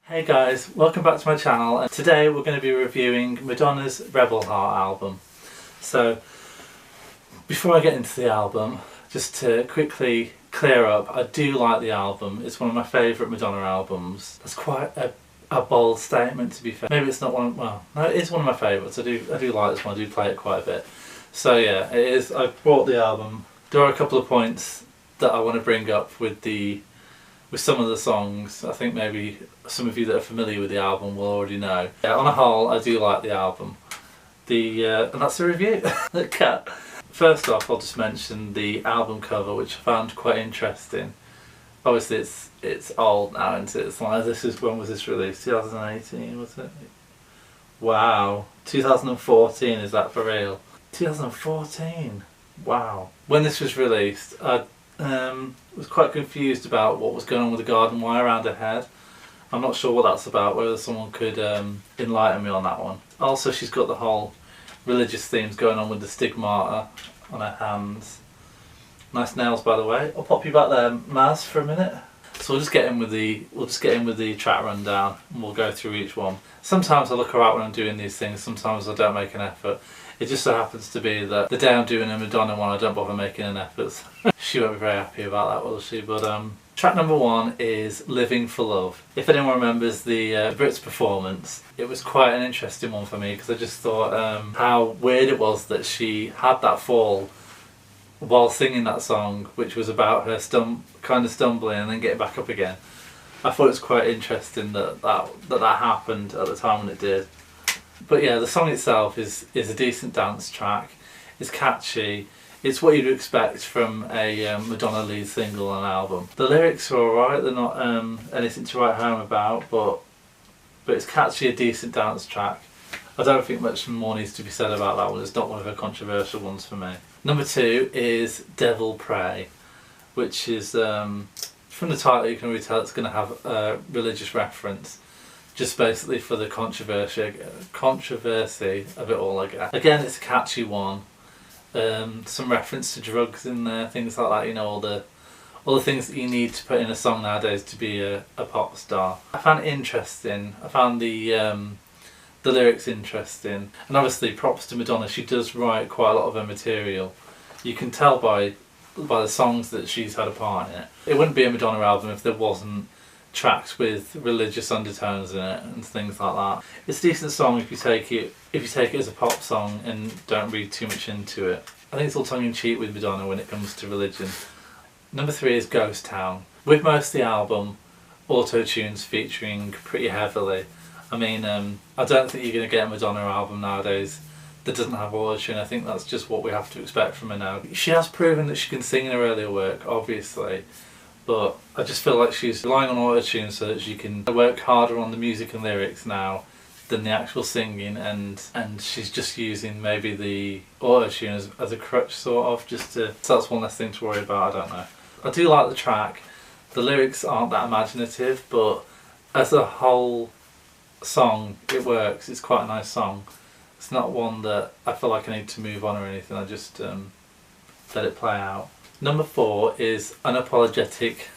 Hey guys, welcome back to my channel, and today we're going to be reviewing Madonna's Rebel Heart album. So before I get into the album, just to quickly clear up, I do like the album. It's one of my favourite Madonna albums. That's quite a bold statement, to be fair. Maybe it's not one of, well, no, it is one of my favourites. I do like this one, I do play it quite a bit. So yeah, it is. I brought the album. There are a couple of points that I want to bring up with some of the songs. I think maybe some of you that are familiar with the album will already know. Yeah, on a whole, I do like the album. And that's the review. First off, I'll just mention the album cover, which I found quite interesting. Obviously, it's old now, isn't it? It's like, when was this released? 2018, was it? Wow, 2014. Is that for real? 2014. Wow. When this was released, I was quite confused about what was going on with the garden wire around her head. I'm not sure what that's about, whether someone could enlighten me on that one. Also, she's got the whole religious themes going on with the stigmata on her hands. Nice nails, by the way. I'll pop you back there, Maz, for a minute. So we'll just get in with the track rundown, and we'll go through each one. Sometimes I look her out when I'm doing these things, sometimes I don't make an effort. It just so happens to be that the day I'm doing a Madonna one, I don't bother making an effort. She won't be very happy about that, will she? But track number one is Living for Love. If anyone remembers the Brits performance, it was quite an interesting one for me, because I just thought how weird it was that she had that fall while singing that song, which was about her kind of stumbling and then getting back up again. I thought it was quite interesting that happened at the time when it did. But yeah, the song itself is a decent dance track. It's catchy. It's what you'd expect from a Madonna lead single on an album. The lyrics are alright, they're not anything to write home about, but it's catchy, a decent dance track. I don't think much more needs to be said about that one. It's not one of her controversial ones for me. Number two is Devil Pray, which is, from the title you can already tell it's going to have a religious reference. Just basically for the controversy of it all, I guess. Again, it's a catchy one. Some reference to drugs in there, things like that. You know, all the things that you need to put in a song nowadays to be a pop star. I found it interesting. I found the lyrics interesting, and obviously props to Madonna. She does write quite a lot of her material. You can tell by the songs that she's had a part in it. It wouldn't be a Madonna album if there wasn't tracks with religious undertones in it and things like that. It's a decent song if you take it as a pop song and don't read too much into it. I think it's all tongue-in-cheek with Madonna when it comes to religion. Number three is Ghost Town. With most of the album, auto-tunes featuring pretty heavily. I mean, I don't think you're going to get a Madonna album nowadays that doesn't have auto-tune. I think that's just what we have to expect from her now. She has proven that she can sing in her earlier work, obviously. But I just feel like she's relying on auto-tune so that she can work harder on the music and lyrics now than the actual singing, and she's just using maybe the auto-tune as a crutch, sort of, so that's one less thing to worry about. I don't know. I do like the track. The lyrics aren't that imaginative, but as a whole song it works. It's quite a nice song. It's not one that I feel like I need to move on or anything. I just let it play out. Number four is Unapologetic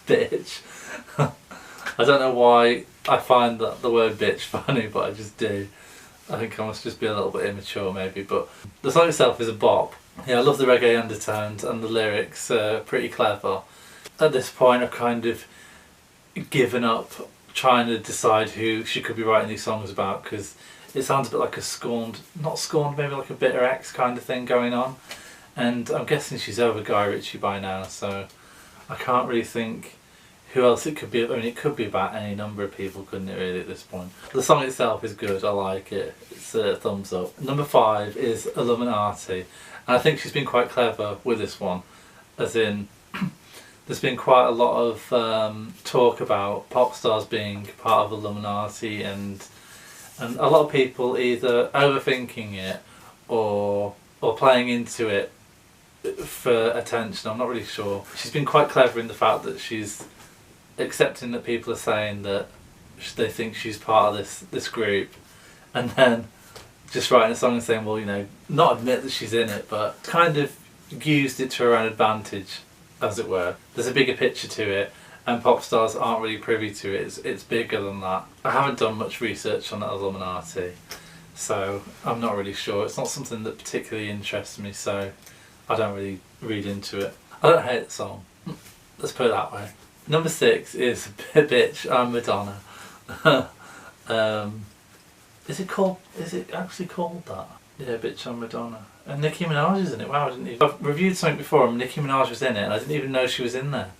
Bitch. I don't know why I find that the word bitch funny, but I just do. I think I must just be a little bit immature maybe, but the song itself is a bop. Yeah, I love the reggae undertones, and the lyrics are pretty clever. At this point I've kind of given up trying to decide who she could be writing these songs about, because it sounds a bit like maybe like a bitter ex kind of thing going on. And I'm guessing she's over Guy Ritchie by now, so I can't really think who else it could be. I mean, it could be about any number of people, couldn't it, really, at this point? The song itself is good, I like it. It's a thumbs up. Number five is Illuminati. And I think she's been quite clever with this one, as in, there's been quite a lot of talk about pop stars being part of Illuminati, and a lot of people either overthinking it or playing into it for attention. I'm not really sure. She's been quite clever in the fact that she's accepting that people are saying that they think she's part of this group, and then just writing a song and saying, well, you know, not admit that she's in it, but kind of used it to her own advantage, as it were. There's a bigger picture to it, and pop stars aren't really privy to it. It's bigger than that. I haven't done much research on Illuminati, so I'm not really sure. It's not something that particularly interests me, so I don't really read into it. I don't hate the song, let's put it that way. Number 6 is Bitch, I'm Madonna. Is it actually called that? Yeah, Bitch, I'm Madonna. And Nicki Minaj is in it. Wow, I didn't even... I've reviewed something before and Nicki Minaj was in it and I didn't even know she was in there.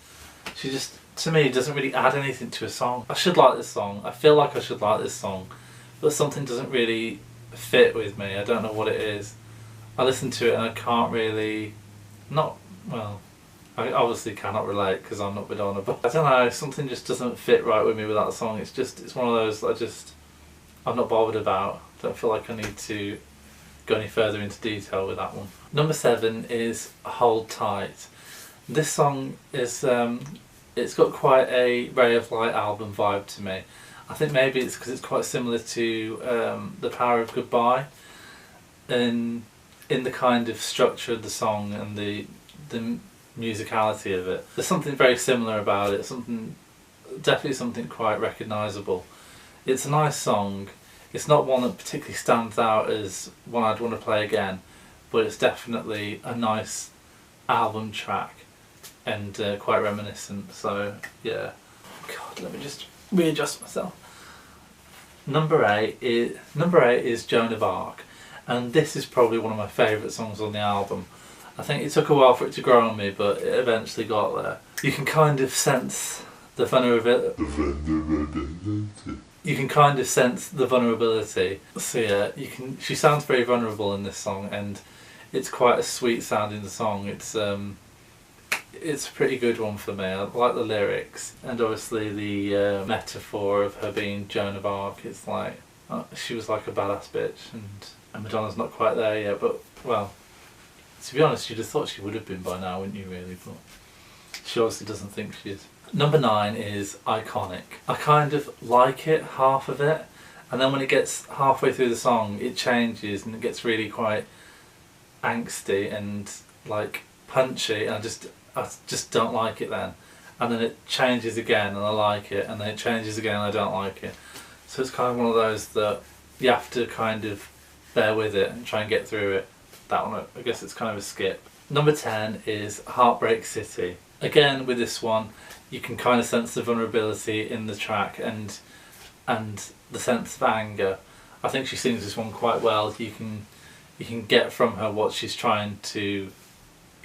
She just, to me, doesn't really add anything to a song. I should like this song. I feel like I should like this song, but something doesn't really fit with me. I don't know what it is. I listen to it and I can't really... I obviously cannot relate because I'm not Madonna, but I don't know, something just doesn't fit right with me with that song. It's one of those that I'm not bothered about. Don't feel like I need to go any further into detail with that one. Number 7 is Hold Tight. This song is, it's got quite a Ray of Light album vibe to me. I think maybe it's because it's quite similar to The Power of Goodbye in the kind of structure of the song and the musicality of it. There's something very similar about it, definitely something quite recognisable. It's a nice song. It's not one that particularly stands out as one I'd want to play again, but it's definitely a nice album track and quite reminiscent, so yeah. God, let me just readjust myself. Number 8 is Joan of Arc, and this is probably one of my favourite songs on the album. I think it took a while for it to grow on me, but it eventually got there. You can kind of sense the vulnerability. You can kind of sense the vulnerability. So yeah, she sounds very vulnerable in this song, and it's quite a sweet sounding song. It's a pretty good one for me. I like the lyrics, and obviously the metaphor of her being Joan of Arc. It's like she was like a badass bitch, and Madonna's not quite there yet. But well, to be honest, you'd have thought she would have been by now, wouldn't you? Really, but she obviously doesn't think she is. Number 9 is Iconic. I kind of like it, half of it, and then when it gets halfway through the song it changes and it gets really quite angsty and like punchy, and I just don't like it then. And then it changes again and I like it, and then it changes again and I don't like it. So it's kind of one of those that you have to kind of bear with it and try and get through it. That one, I guess it's kind of a skip. Number 10 is Heartbreak City. Again, with this one, you can kind of sense the vulnerability in the track and the sense of anger. I think she sings this one quite well. You can get from her what she's trying to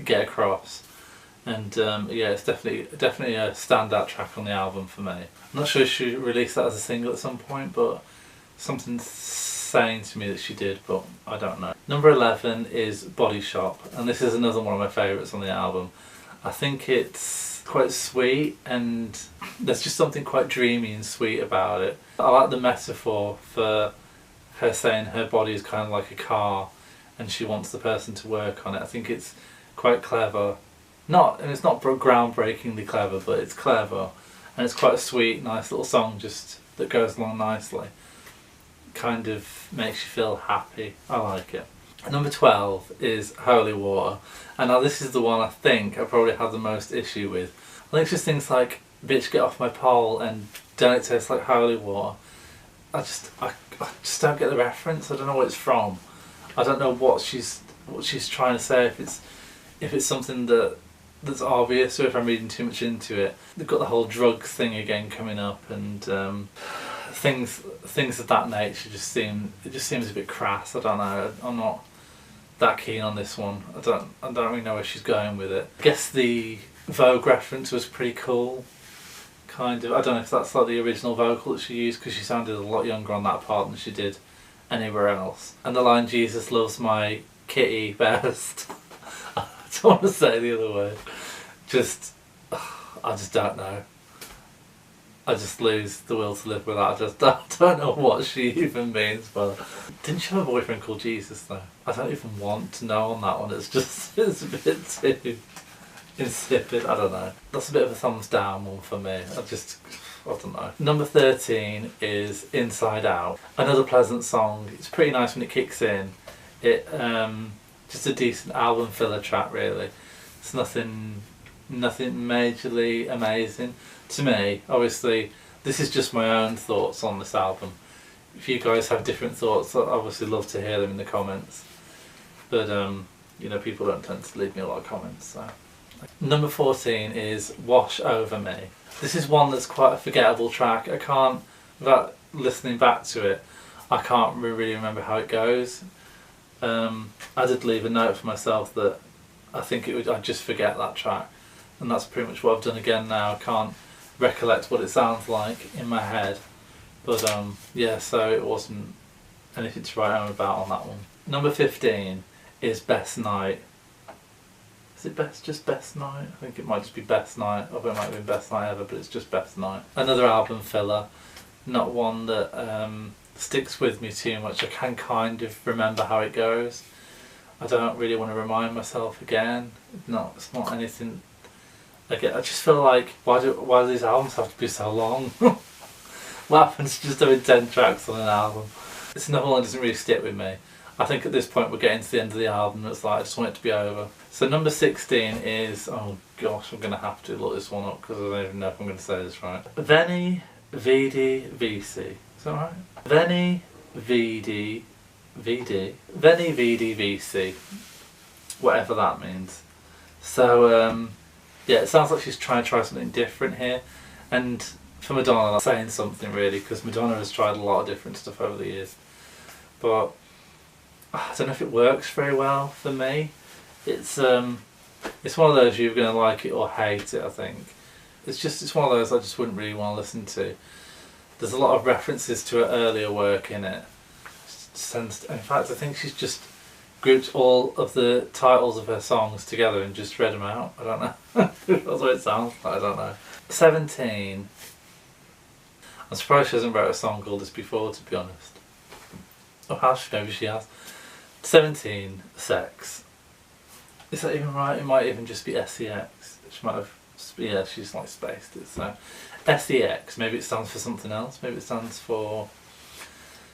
get across, and yeah, it's definitely a standout track on the album for me. I'm not sure if she released that as a single at some point, but something's saying to me that she did, but I don't know. Number 11 is Body Shop, and this is another one of my favourites on the album. I think it's quite sweet, and there's just something quite dreamy and sweet about it. I like the metaphor for her saying her body is kind of like a car and she wants the person to work on it. I think it's quite clever. It's not groundbreakingly clever, but it's clever, and it's quite a sweet, nice little song just that goes along nicely. Kind of makes you feel happy. I like it. Number 12 is Holy Water, and now this is the one I think I probably have the most issue with. I think it's just things like "Bitch, get off my pole" and "Don't it taste like holy water." I just don't get the reference. I don't know what it's from. I don't know what she's trying to say. If it's something that's obvious, or if I'm reading too much into it. They've got the whole drugs thing again coming up, and things of that nature just seems a bit crass. I don't know. I'm not that keen on this one. I don't really know where she's going with it. I guess the Vogue reference was pretty cool. Kind of. I don't know if that's like the original vocal that she used, because she sounded a lot younger on that part than she did anywhere else. And the line "Jesus loves my kitty best." I don't want to say the other word. I just don't know. I just lose the will to live with that. I don't know what she even means, but didn't she have a boyfriend called Jesus though? I don't even want to know on that one. It's a bit too insipid. I don't know. That's a bit of a thumbs down one for me. I don't know. Number 13 is Inside Out. Another pleasant song. It's pretty nice when it kicks in. It just a decent album filler track really. It's nothing nothing majorly amazing to me. Obviously this is just my own thoughts on this album. If you guys have different thoughts, I'd obviously love to hear them in the comments, but you know, people don't tend to leave me a lot of comments. So number 14 is Wash Over Me. This is one that's quite a forgettable track. I can't, without listening back to it, I can't really remember how it goes. I did leave a note for myself that I think I'd just forget that track, and that's pretty much what I've done again now. I can't recollect what it sounds like in my head, but yeah, so it wasn't anything to write home about on that one. Number 15 is Best Night. Is it just Best Night? I think it might just be Best Night, or it might have been Best Night Ever, but it's just Best Night. Another album filler, not one that sticks with me too much. I can kind of remember how it goes. I don't really want to remind myself again. It's not anything. I just feel like, why do these albums have to be so long? What happens to just having 10 tracks on an album? It's another one that doesn't really stick with me. I think at this point we're getting to the end of the album. It's like I just want it to be over. So number 16 is, oh gosh, I'm going to have to look this one up because I don't even know if I'm going to say this right. Veni Vidi Vici. Is that right? Veni Vidi Vici. Whatever that means. So yeah, it sounds like she's trying to try something different here, and for Madonna that's saying something really, because Madonna has tried a lot of different stuff over the years, but I don't know if it works very well for me. It's one of those you're going to like it or hate it. I think it's one of those I just wouldn't really want to listen to. There's a lot of references to her earlier work in it. In fact, I think she's just grouped all of the titles of her songs together and just read them out. I don't know. That's what it sounds like. I don't know. 17. I'm surprised she hasn't wrote a song called this before, to be honest. Or has she? Maybe she has. 17. Sex. Is that even right? It might even just be SEX. She might have. Yeah, she's like spaced it. So SEX. Maybe it stands for something else. Maybe it stands for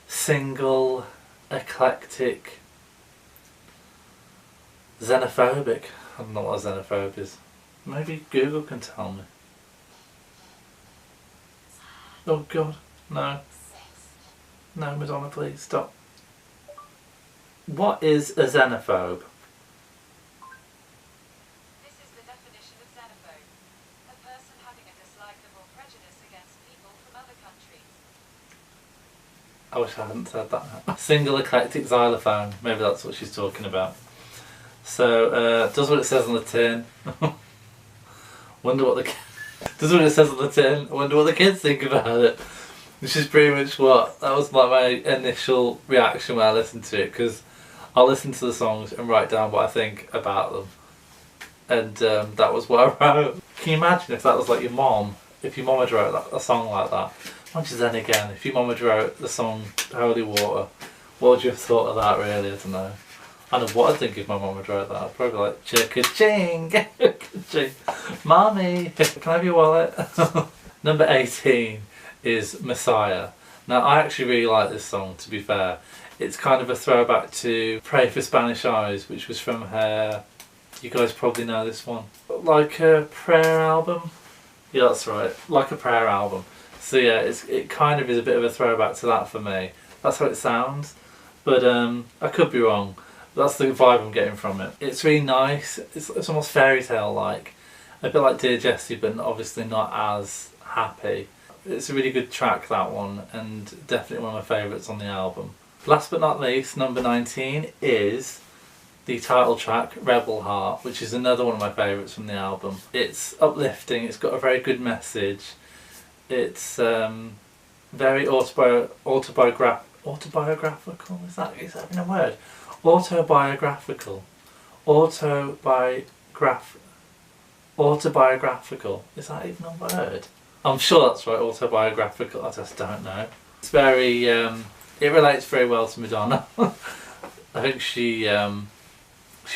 Single, Eclectic, Xenophobic. I don't know what a xenophobe is. Maybe Google can tell me. Oh god, no. No, Madonna, please stop. What is a xenophobe? This is the definition of xenophobe. A person having a dislike of or prejudice against people from other countries. I wish I hadn't said that. Single eclectic xylophone. Maybe that's what she's talking about. So, does what it says on the tin. Wonder what the does what it says on the tin. I wonder what the kids think about it. Which is pretty much what, that was like my initial reaction when I listened to it, because I'll listen to the songs and write down what I think about them. And that was what I wrote. Can you imagine if that was like your mom? If your mom had wrote a song like that? Which is then again, if your mum had wrote the song Holy Water, what would you have thought of that really? I don't know. I don't know what I'd think if my mum had wrote that. I'd probably be like, chicka-ching, ching, Mommy, can I have your wallet? Number 18 is Messiah. Now I actually really like this song, to be fair. It's kind of a throwback to Pray for Spanish Eyes, which was from her, you guys probably know this one, Like a Prayer album? Yeah, that's right, Like a Prayer album. So yeah, it kind of is a bit of a throwback to that for me. That's how it sounds, but I could be wrong. That's the vibe I'm getting from it. It's really nice. It's almost fairy tale like, a bit like Dear Jessie, but obviously not as happy. It's a really good track, that one, and definitely one of my favourites on the album. Last but not least, number 19 is the title track Rebel Heart, which is another one of my favourites from the album. It's uplifting. It's got a very good message. It's very autobiographical. Is that even a word? Autobiographical. Autobiographical. Is that even a word? I'm sure that's right. Autobiographical. I just don't know. It's very. It relates very well to Madonna. I think she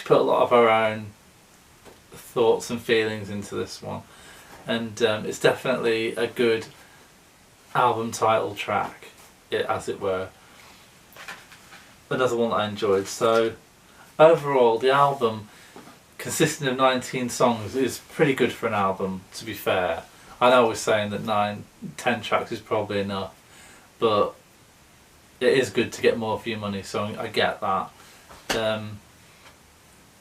put a lot of her own thoughts and feelings into this one, and it's definitely a good album title track, as it were. Another one that I enjoyed. So overall the album consisting of 19 songs is pretty good for an album, to be fair. I know I was saying that 10 tracks is probably enough, but it is good to get more for your money, so I get that.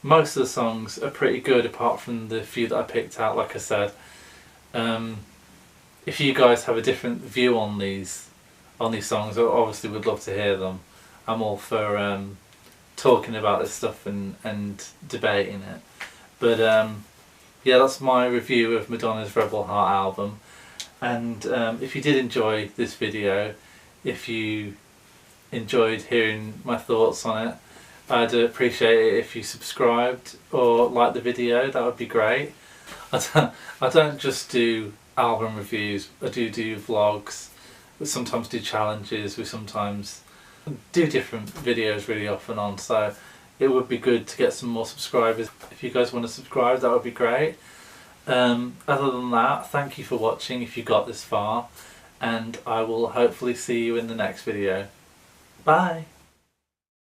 Most of the songs are pretty good apart from the few that I picked out, like I said. If you guys have a different view on these songs, I obviously would love to hear them. I'm all for talking about this stuff and debating it. But yeah, that's my review of Madonna's Rebel Heart album. And if you did enjoy this video, if you enjoyed hearing my thoughts on it, I'd appreciate it if you subscribed or liked the video. That would be great. I don't just do album reviews, I do vlogs, we sometimes do challenges, we sometimes do different videos really often on, so it would be good to get some more subscribers. If you guys want to subscribe, that would be great. Other than that, thank you for watching if you got this far, and I will hopefully see you in the next video. Bye!